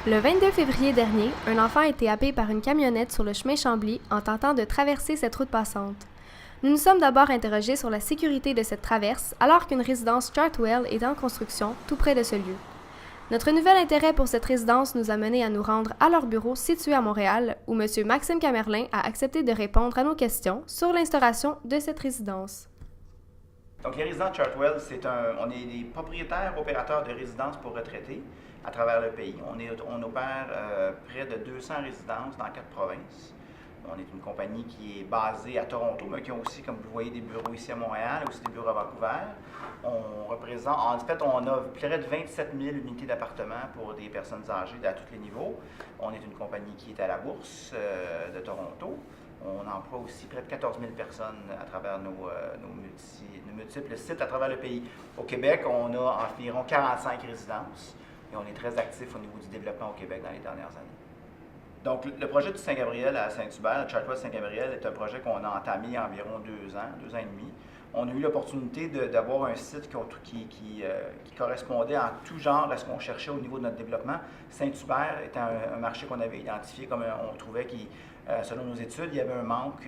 Le 22 février dernier, un enfant a été happé par une camionnette sur le chemin Chambly en tentant de traverser cette route passante. Nous nous sommes d'abord interrogés sur la sécurité de cette traverse alors qu'une résidence Chartwell est en construction tout près de ce lieu. Notre nouvel intérêt pour cette résidence nous a mené à nous rendre à leur bureau situé à Montréal où M. Maxime Camerlin a accepté de répondre à nos questions sur l'instauration de cette résidence. Donc, les résidences Chartwell, on est des propriétaires opérateurs de résidences pour retraités à travers le pays. On opère près de 200 résidences dans 4 provinces. On est une compagnie qui est basée à Toronto, mais qui a aussi, comme vous voyez, des bureaux ici à Montréal, aussi des bureaux à Vancouver. En fait, on a près de 27 000 unités d'appartements pour des personnes âgées à tous les niveaux. On est une compagnie qui est à la bourse de Toronto. On emploie aussi près de 14 000 personnes à travers nos multiples sites à travers le pays. Au Québec, on a environ 45 résidences et on est très actif au niveau du développement au Québec dans les dernières années. Donc, le projet du Saint-Gabriel à Saint-Hubert, le Chartwell Saint-Gabriel, est un projet qu'on a entamé il y a environ 2 ans et demi. On a eu l'opportunité d'avoir un site qui correspondait en tout genre à ce qu'on cherchait au niveau de notre développement. Saint-Hubert était un marché qu'on avait identifié comme on trouvait selon nos études, il y avait un manque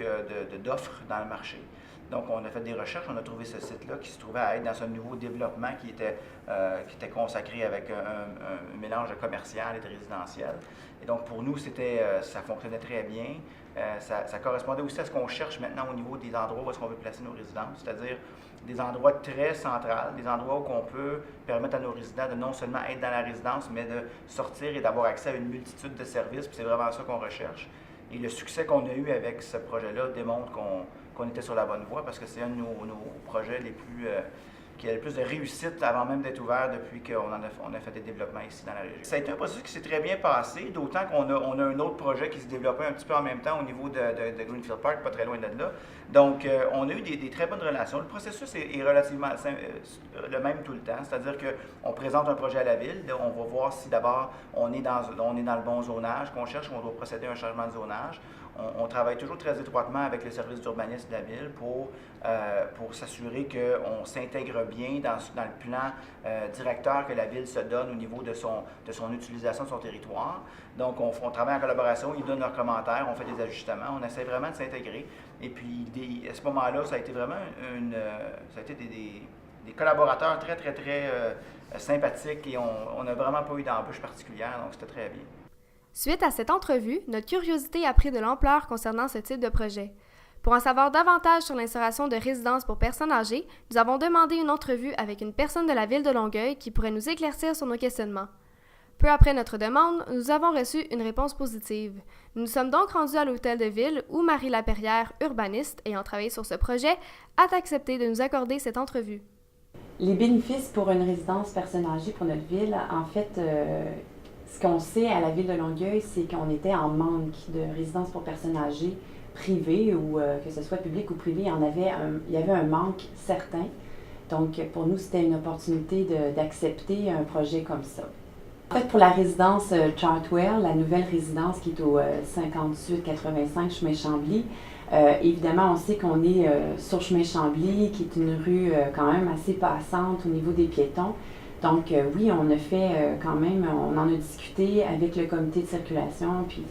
d'offres dans le marché. Donc, on a fait des recherches, on a trouvé ce site-là qui se trouvait à être dans un nouveau développement qui était consacré avec un mélange de commercial et de résidentiel. Et donc, pour nous, ça fonctionnait très bien. Ça correspondait aussi à ce qu'on cherche maintenant au niveau des endroits où est-ce qu'on veut placer nos résidences, c'est-à-dire des endroits très centrales, des endroits où on peut permettre à nos résidents de non seulement être dans la résidence, mais de sortir et d'avoir accès à une multitude de services. Puis c'est vraiment ça qu'on recherche. Et le succès qu'on a eu avec ce projet-là démontre qu'on était sur la bonne voie parce que c'est un de nos projets qui a le plus de réussite avant même d'être ouvert depuis qu'on a fait des développements ici dans la région. Ça a été un processus qui s'est très bien passé, d'autant qu'on a un autre projet qui se développait un petit peu en même temps au niveau de Greenfield Park, pas très loin de là. Donc, on a eu des très bonnes relations. Le processus est relativement le même tout le temps, c'est-à-dire qu'on présente un projet à la ville, on va voir si d'abord on est dans le bon zonage qu'on cherche, on doit procéder à un changement de zonage. On travaille toujours très étroitement avec le service d'urbanisme de la ville pour s'assurer qu'on s'intègre bien dans le plan directeur que la ville se donne au niveau de son utilisation de son territoire. Donc, on travaille en collaboration, ils donnent leurs commentaires, on fait des ajustements, on essaie vraiment de s'intégrer. Et puis, à ce moment-là, ça a été vraiment des collaborateurs très, très, très sympathiques et on n'a vraiment pas eu d'embûche particulière, donc c'était très bien. Suite à cette entrevue, notre curiosité a pris de l'ampleur concernant ce type de projet. Pour en savoir davantage sur l'installation de résidences pour personnes âgées, nous avons demandé une entrevue avec une personne de la ville de Longueuil qui pourrait nous éclaircir sur nos questionnements. Peu après notre demande, nous avons reçu une réponse positive. Nous nous sommes donc rendus à l'hôtel de ville où Marie Laperrière, urbaniste ayant travaillé sur ce projet, a accepté de nous accorder cette entrevue. Les bénéfices pour une résidence personnes âgées pour notre ville, en fait, ce qu'on sait à la ville de Longueuil, c'est qu'on était en manque de résidences pour personnes âgées privées ou que ce soit public ou privé. Il y avait un manque certain. Donc, pour nous, c'était une opportunité d'accepter un projet comme ça. En fait, pour la résidence Chartwell, la nouvelle résidence qui est au 5885 chemin Chambly, évidemment, on sait qu'on est sur chemin Chambly, qui est une rue quand même assez passante au niveau des piétons. Donc, oui, on a fait quand même, on en a discuté avec le comité de circulation, puis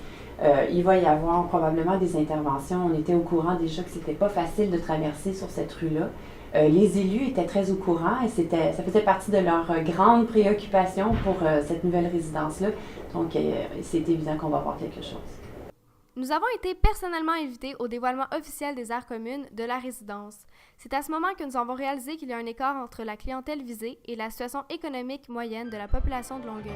il va y avoir probablement des interventions. On était au courant déjà que c'était pas facile de traverser sur cette rue-là. Les élus étaient très au courant et ça faisait partie de leur grande préoccupation pour cette nouvelle résidence-là. Donc, c'est évident qu'on va avoir quelque chose. Nous avons été personnellement invités au dévoilement officiel des aires communes de la résidence. C'est à ce moment que nous avons réalisé qu'il y a un écart entre la clientèle visée et la situation économique moyenne de la population de Longueuil.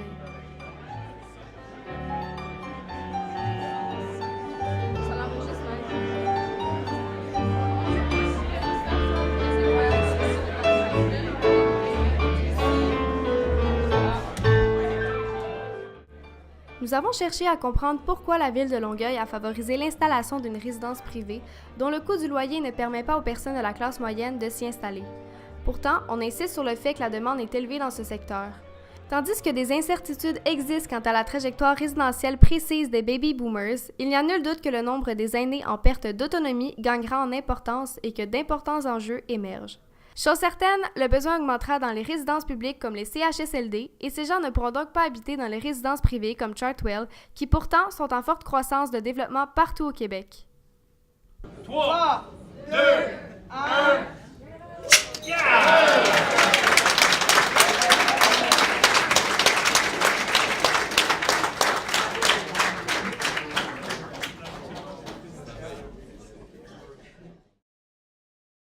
Nous avons cherché à comprendre pourquoi la ville de Longueuil a favorisé l'installation d'une résidence privée dont le coût du loyer ne permet pas aux personnes de la classe moyenne de s'y installer. Pourtant, on insiste sur le fait que la demande est élevée dans ce secteur. Tandis que des incertitudes existent quant à la trajectoire résidentielle précise des baby boomers, il n'y a nul doute que le nombre des aînés en perte d'autonomie gagnera en importance et que d'importants enjeux émergent. Chose certaine, le besoin augmentera dans les résidences publiques comme les CHSLD et ces gens ne pourront donc pas habiter dans les résidences privées comme Chartwell, qui pourtant sont en forte croissance de développement partout au Québec. 3, 2, 1... Yeah!